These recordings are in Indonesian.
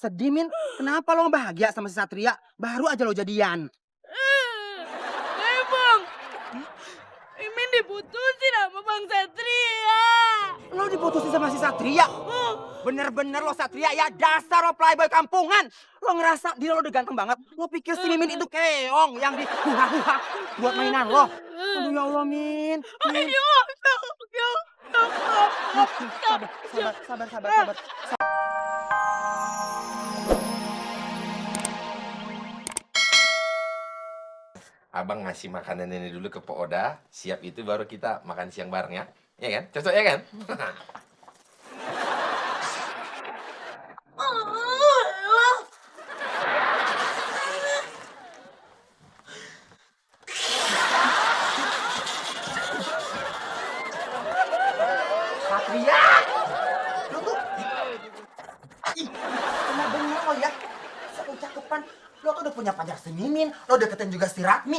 Sedih, Min. Kenapa lo bahagia sama si Satria? Baru aja lo jadian. Bang, Mimin diputusin sama Bang Satria. Lo diputusin sama si Satria? Bener-bener lo Satria ya, dasar lo playboy kampungan. Lo ngerasa diri lo udah ganteng banget. Lo pikir si Mimin itu keong yang di huha-huha buat mainan lo. Aduh ya Allah, Min. Min. Sabar. Abang ngasih makanan ini dulu ke Pak Oda, siap itu baru kita makan siang bareng ya. Iya kan? Cocok ya kan? Satria! Lo tuh... Ih, bener lo ya. Cakepan. Lo tuh udah punya pacar si Mimin. Lo deketin juga si Ratmi.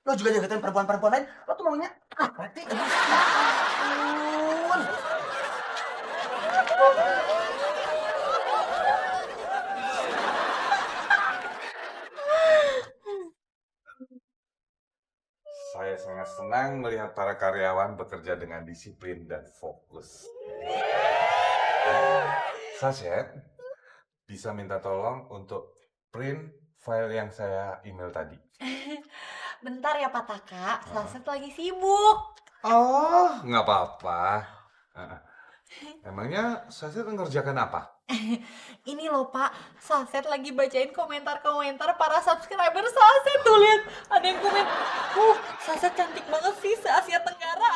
Lo juga deketin perempuan-perempuan lain. Lo tuh maunya apa sih? Ya ampun. Saya sangat senang melihat para karyawan bekerja dengan disiplin dan fokus. Saset, bisa minta tolong untuk print file yang saya email tadi. Bentar ya Pak Taka, Saset lagi sibuk. Oh, nggak apa-apa. Emangnya Saset mengerjakan apa? Ini loh Pak, Saset lagi bacain komentar-komentar para subscriber Saset. Tuh lihat, ada yang komen, Saset cantik banget sih se-Asia Tenggara.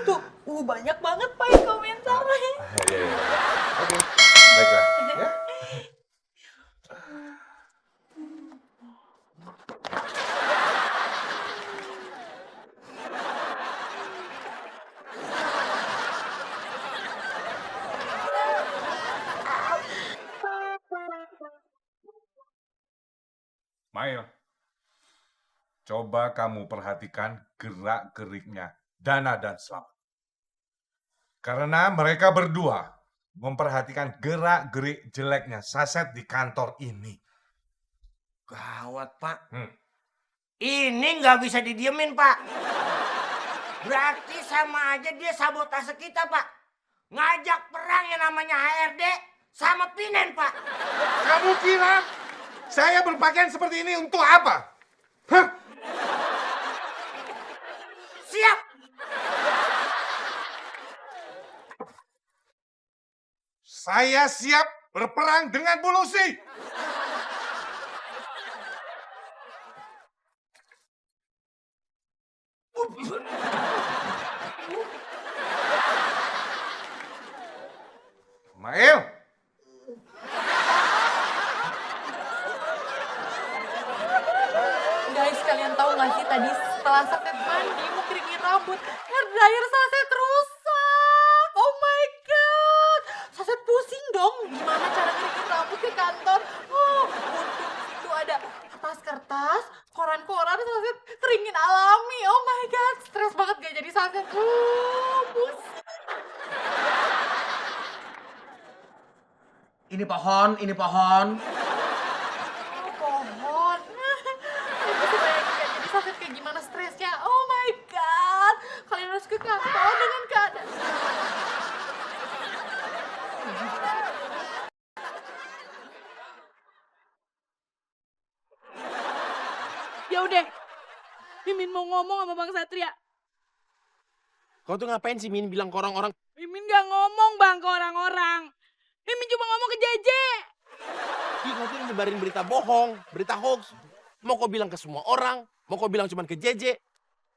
Tuh, banyak banget Pak yang komentar. Iya. Oke, baiklah. Ya. Mail, coba kamu perhatikan gerak-geriknya Dana dan Slamet. Karena mereka berdua memperhatikan gerak-gerik jeleknya Saset di kantor ini. Gawat, Pak. Ini nggak bisa didiemin, Pak. Berarti sama aja dia sabotase kita, Pak. Ngajak perang yang namanya HRD sama Pinen, Pak. Kamu kira saya berpakaian seperti ini untuk apa? Hah? Siap. Saya siap berperang dengan Bu Lucy. Mail. Guys, kalian tahu nggak sih tadi setelah Saset mandi mau keringin rambut, hair dryer Saset rusak. Oh my god, Saset pusing dong. Gimana cara keringin rambut ke kantor? Untung situ ada kertas-kertas, koran-koran Saset keringin alami. Oh my god, stres banget gak jadi Saset. Pusing. Ini pohon. Pohon. Bisa bayangin gak jadi Saset kayak gimana stresnya. Oh my god, kalian harus ke kantor dengan keadaan. Ya udah, Mimin mau ngomong sama Bang Satria. Kau tuh ngapain sih Min bilang ke orang-orang? Mimin gak ngomong Bang ke orang-orang. Mimin cuma ngomong ke Jeje. Ih, kau tuh nyebarin berita bohong, berita hoax. Mau kau bilang ke semua orang, mau kau bilang cuma ke JJ.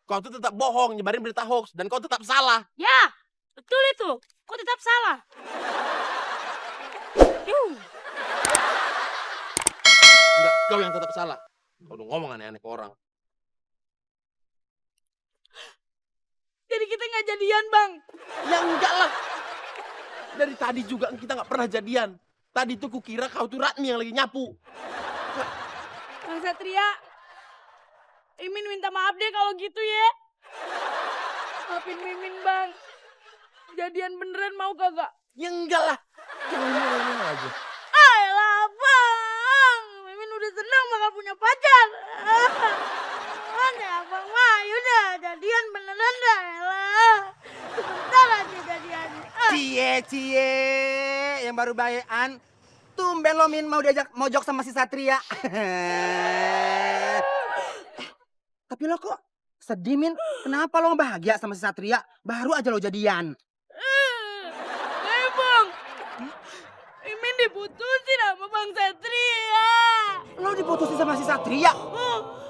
Kau tuh tetap bohong, nyebarin berita hoax, dan kau tetap salah. Ya, betul itu. Kok tetap salah? Enggak, kau yang tetap salah. Kau udah ngomong aneh-aneh ke orang. Jadi kita nggak jadian Bang. Ya enggak lah. Dari tadi juga kita nggak pernah jadian. Tadi tuh kukira kau tuh Ratmi yang lagi nyapu. Bang Satria, Mimin minta maaf deh kalau gitu ya. Maafin Mimin Bang. Jadian beneran mau kagak? Ya enggak lah. Ngomong aja. Ayolah bang, Mimin udah senang bakal punya pacar. Ya bang mah, yaudah jadian beneran dah elah. Sebentar aja jadian. Cie, yang baru bayan. Tumben lo Min mau diajak mojok sama si Satria. Tapi lo kok sedih Min? Kenapa lo bahagia sama si Satria? Baru aja lo jadian. Bang, Mimin diputusin sama Bang Satria. Lo diputusin sama si Satria?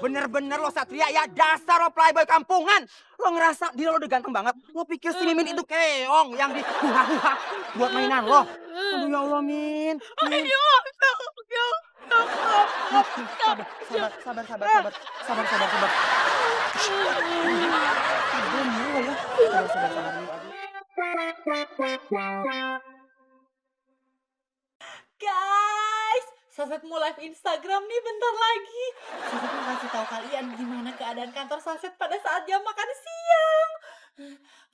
Bener-bener lo Satria ya, dasar lo playboy kampungan. Lo ngerasa diri lo udah ganteng banget. Lo pikir si Mimin itu keong yang di huha-huha buat mainan lo. Aduh ya Allah Min. Min. Sabar. Guys, Saset mau live Instagram nih bentar lagi. Saset mau kasih tahu kalian gimana keadaan kantor Saset pada saat jam makan siang.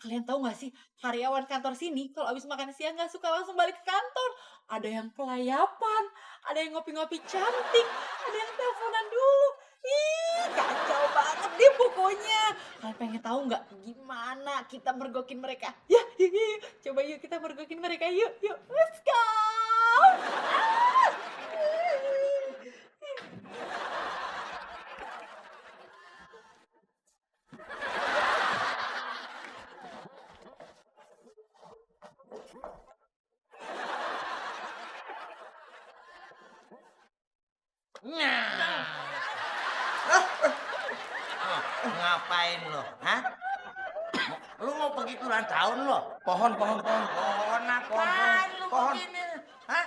Kalian tahu gak sih, karyawan kantor sini kalau habis makan siang gak suka langsung balik ke kantor. Ada yang kelayapan, ada yang ngopi-ngopi cantik, ada yang teleponan dulu. Ih, kacau banget deh pokoknya. Kalian pengen tahu nggak gimana kita mergokin mereka? Ya, yuk. Coba yuk kita mergokin mereka. Yuk. Let's go. Nah. Ngapain lo? Hah? Lu mau pergi ke ulang tahun lo? Pohon. Pohon apaan lu begini? Hah?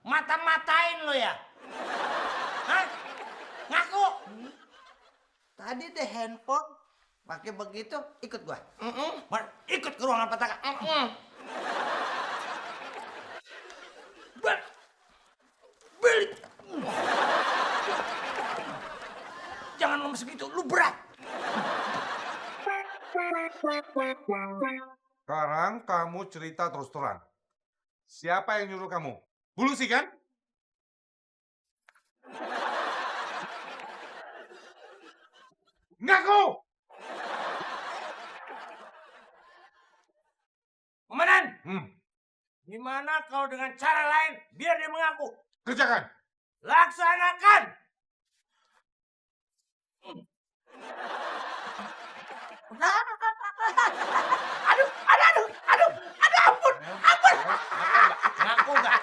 Mata-matain lo ya? Hah? Ngaku? Tadi deh handphone pakai begitu, ikut gua. Ikut ke ruangan petaka. Balik. Jangan ngomong segitu, lu berat. Sekarang kamu cerita terus terang. Siapa yang nyuruh kamu? Bulusi kan? Ngaku! Komandan, Hmm, gimana kalau dengan cara lain biar dia mengaku? kerjakan. Laksanakan! Aduh, ampun. Ngaku nggak?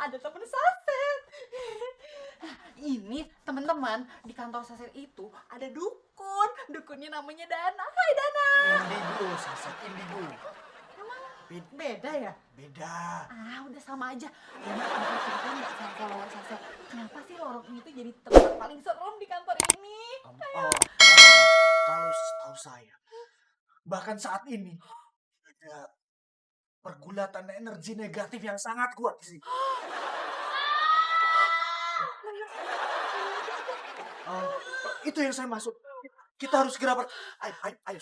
Ada temen Saset. Ini teman-teman di kantor Saset itu ada dukun. Dukunnya namanya Dana. Hai Dana. Indigo, Saset Indigo. Emang beda ya? Beda. Udah sama aja. Dana bisa ceritain nggak sama follower Saset? Kenapa sih lorong ini tuh jadi tempat paling serem di kantor ini? Kalau setahu saya, bahkan saat ini ada pergulatan energi negatif yang sangat kuat di sini. Itu yang saya maksud. Kita harus segera ayo.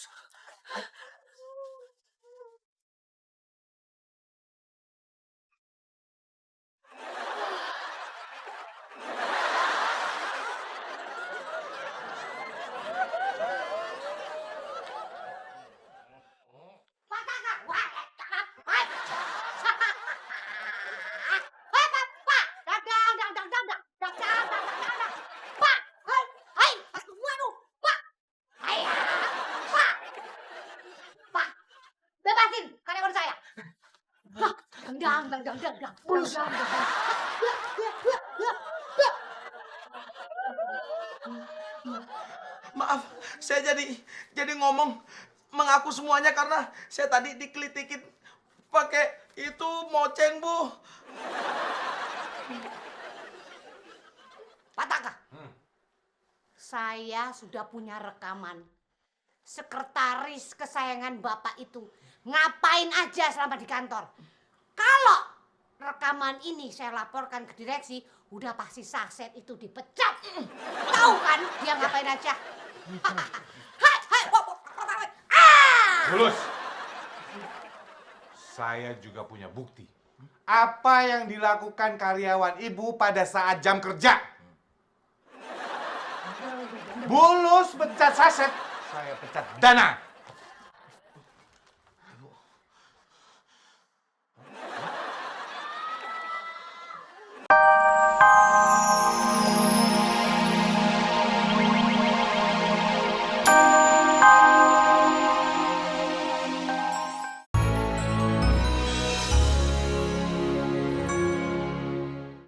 Bebasin karyawan saya. Dang. Maaf, saya jadi ngomong mengaku semuanya karena saya tadi dikelitikin pakai itu moceng, Bu. Pataka. Saya sudah punya rekaman. sekretaris kesayangan Bapak itu ngapain aja selama di kantor. Kalau rekaman ini saya laporkan ke direksi, udah pasti Saset itu dipecat. Tahu kan dia ngapain aja? Lulus. Saya juga punya bukti. Apa yang dilakukan karyawan ibu pada saat jam kerja? Bulus pecat Saset, saya pecat Dana.